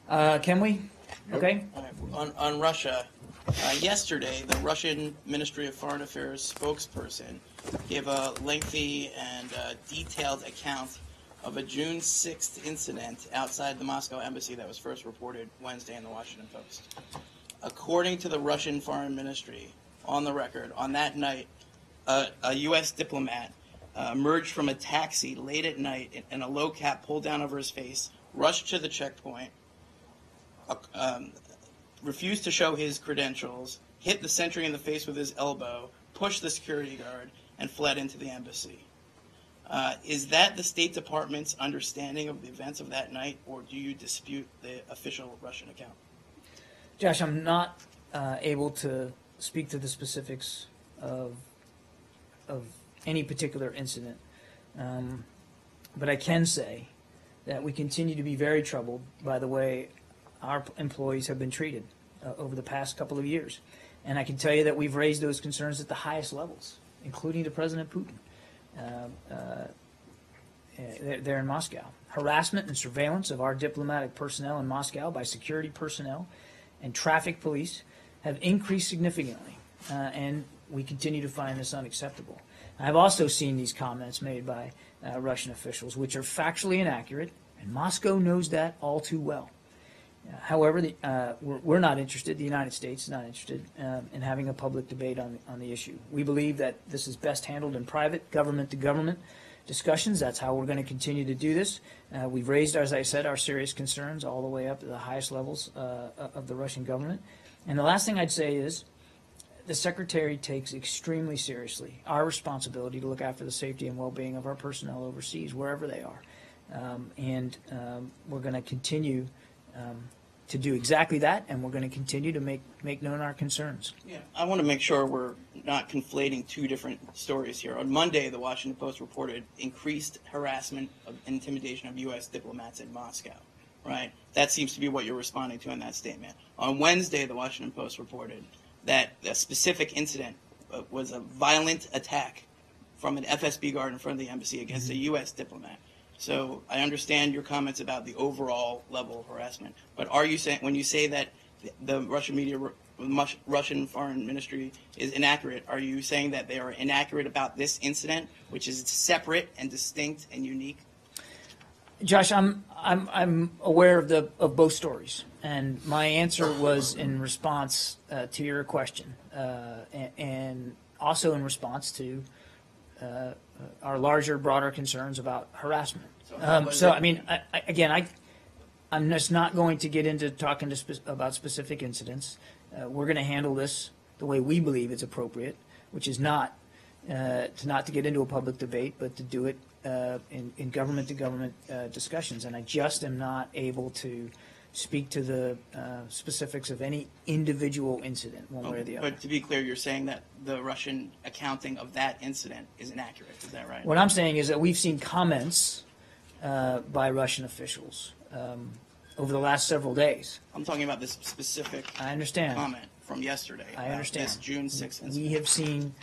Can we? Okay. On Russia, yesterday, the Russian Ministry of Foreign Affairs spokesperson gave a lengthy and detailed account of a June 6th incident outside the Moscow embassy that was first reported Wednesday in the Washington Post. According to the Russian Foreign Ministry, on the record, on that night, a U.S. diplomat emerged from a taxi late at night and a low cap pulled down over his face, rushed to the checkpoint, refused to show his credentials, hit the sentry in the face with his elbow, pushed the security guard, and fled into the embassy. Is that the State Department's understanding of the events of that night, or do you dispute the official Russian account? Josh, I'm not able to speak to the specifics of any particular incident, but I can say that we continue to be very troubled by the way our employees have been treated over the past couple of years. And I can tell you that we've raised those concerns at the highest levels, including to President Putin. They're in Moscow. Harassment and surveillance of our diplomatic personnel in Moscow by security personnel and traffic police have increased significantly, and we continue to find this unacceptable. I've also seen these comments made by Russian officials, which are factually inaccurate, and Moscow knows that all too well. However, we're not interested, the United States is not interested in having a public debate on the issue. We believe that this is best handled in private, government-to-government discussions. That's how we're going to continue to do this. We've raised, as I said, our serious concerns all the way up to the highest levels of the Russian government. And the last thing I'd say is the Secretary takes extremely seriously our responsibility to look after the safety and well-being of our personnel overseas, wherever they are. We're going to continue to do exactly that, and we're going to continue to make known our concerns. Yeah, I want to make sure we're not conflating two different stories here. On Monday, the Washington Post reported increased harassment and intimidation of U.S. diplomats in Moscow, right? That seems to be what you're responding to in that statement. On Wednesday, the Washington Post reported that a specific incident was a violent attack from an FSB guard in front of the embassy against a U.S. diplomat. So I understand your comments about the overall level of harassment, but are you saying, when you say that the Russian media, Russian Foreign Ministry is inaccurate, are you saying that they are inaccurate about this incident, which is separate and distinct and unique? Josh, I'm aware of both stories, and my answer was in response to your question, and also in response to our larger, broader concerns about harassment. So I mean, I'm just not going to get into talking about specific incidents. We're going to handle this the way we believe it's appropriate, which is not to get into a public debate, but to do it in government-to-government discussions. And I just am not able to speak to the specifics of any individual incident, one way or the other. But to be clear, you're saying that the Russian accounting of that incident is inaccurate. Is that right? What I'm saying is that we've seen comments by Russian officials over the last several days. I'm talking about this specific comment from yesterday. I understand. This June 6th incident. We have seen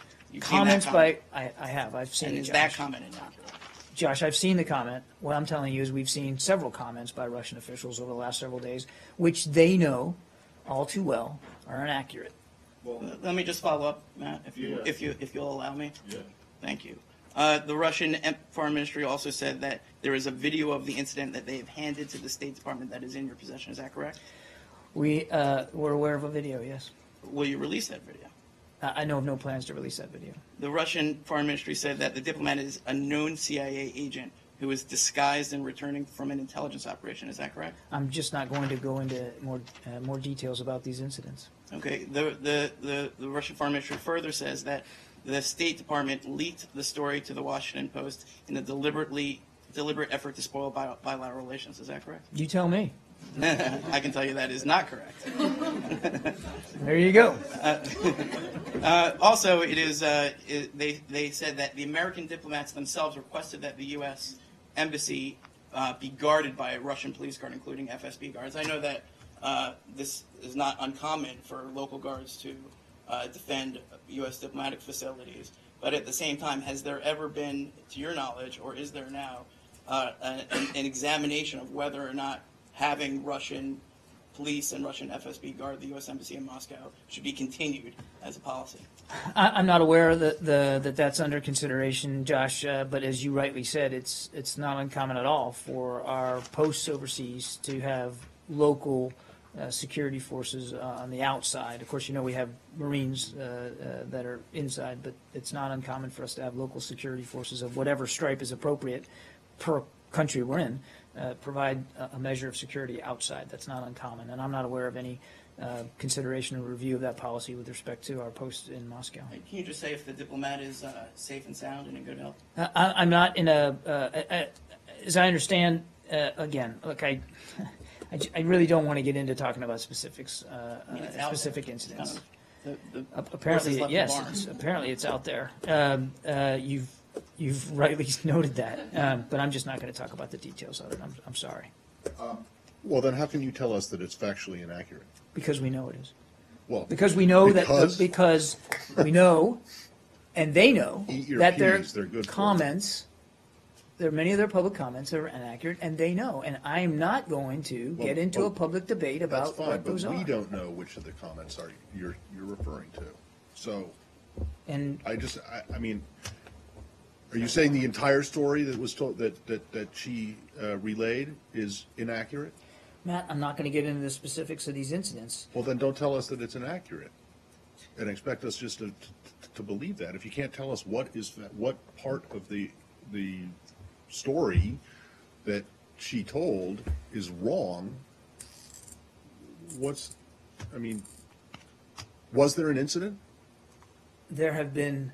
comments by, I've seen it, And is Josh. that comment inaccurate? Josh, I've seen the comment. What I'm telling you is we've seen several comments by Russian officials over the last several days, which they know all too well are inaccurate. Well, let me just follow up, Matt, if you'll allow me. Yeah. Thank you. The Russian Foreign Ministry also said that there is a video of the incident that they've handed to the State Department that is in your possession. Is that correct? We're aware of a video, yes. Will you release that video? I know of no plans to release that video. The Russian Foreign Ministry said that the diplomat is a known CIA agent who is disguised and returning from an intelligence operation. Is that correct? I'm just not going to go into more delight about these incidents. Okay. The Russian Foreign Ministry further says that the State Department leaked the story to the Washington Post in a deliberate effort to spoil bilateral relations. Is that correct? You tell me. I can tell you that is not correct. There you go. Also, it is they said that the American diplomats themselves requested that the U.S. embassy be guarded by a Russian police guard, including FSB guards. I know that this is not uncommon for local guards to defend U.S. diplomatic facilities, but at the same time, has there ever been, to your knowledge, or is there now, an examination of whether or not having Russian police and Russian FSB guard the U.S. Embassy in Moscow should be continued as a policy. I'm not aware that that's under consideration, Josh, but as you rightly said, it's not uncommon at all for our posts overseas to have local security forces on the outside. Of course, we have Marines that are inside, but it's not uncommon for us to have local security forces of whatever stripe is appropriate per country we're in, provide a measure of security outside. That's not uncommon, and I'm not aware of any consideration or review of that policy with respect to our post in Moscow. Can you just say if the diplomat is safe and sound and in good health? I'm not in as I understand, again, look, I really don't want to get into talking about specifics, specific incidents. Apparently, yes, apparently it's out there. You've rightly noted that, but I'm just not going to talk about the details of it. I'm sorry. Well, then how can you tell us that it's factually inaccurate? Because we know it is. Well, because we know because we know, and they know that their comments, there are many of their public comments that are inaccurate, and they know. And I am not going to get into a public debate about what those are. We don't know which of the comments are you're referring to. So, and I mean, are you saying the entire story that was told that she relayed is inaccurate? Matt, I'm not going to get into the specifics of these incidents. Well, then don't tell us that it's inaccurate, and expect us just to believe that. If you can't tell us what part of the story that she told is wrong, was there an incident? There have been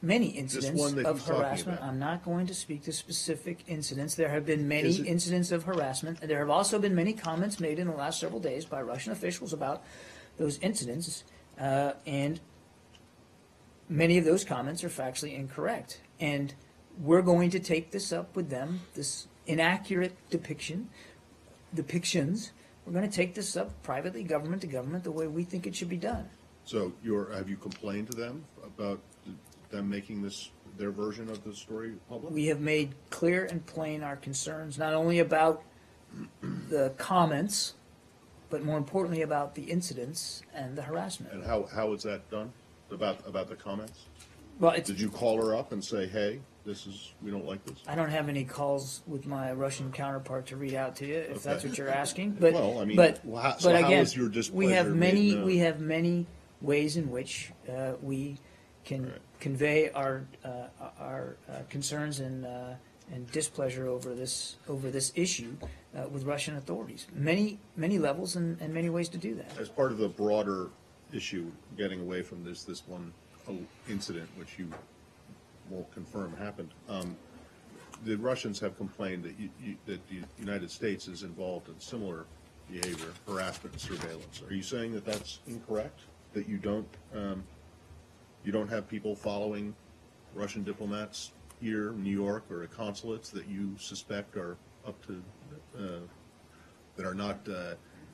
many incidents of harassment. I'm not going to speak to specific incidents. There have been many incidents of harassment. There have also been many comments made in the last several days by Russian officials about those incidents, and many of those comments are factually incorrect. And we're going to take this up with them, this inaccurate depictions. We're going to take this up privately, government to government, the way we think it should be done. So have you complained to them about them making their version of the story public? We have made clear and plain our concerns, not only about the comments, but more importantly about the incidents and the harassment. And how is that done? About the comments? Well, did you call her up and say, "Hey, we don't like this"? I don't have any calls with my Russian counterpart to read out to you, if that's what you're asking. But how again, is your displeasure we have many ways in which we can convey our concerns and displeasure over this issue with Russian authorities. Many levels and many ways to do that. As part of the broader issue, getting away from this one incident, which you will confirm happened, the Russians have complained that the United States is involved in similar behavior, harassment, and surveillance. Are you saying that that's incorrect? That you don't have people following Russian diplomats here in New York or at consulates that you suspect are up to that are not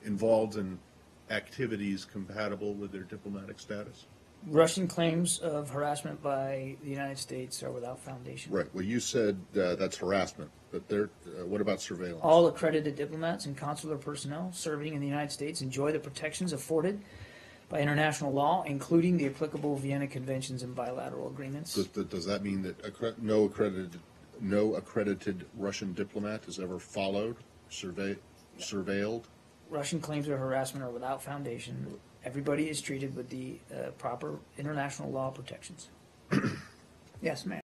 involved in activities compatible with their diplomatic status? Russian claims of harassment by the United States are without foundation. Right. Well, you said that's harassment, but what about surveillance? All accredited diplomats and consular personnel serving in the United States enjoy the protections afforded by international law, including the applicable Vienna Conventions and bilateral agreements. Does that mean that no accredited Russian diplomat is ever followed, surveilled? Russian claims of harassment are without foundation. Everybody is treated with the proper international law protections. Yes, ma'am.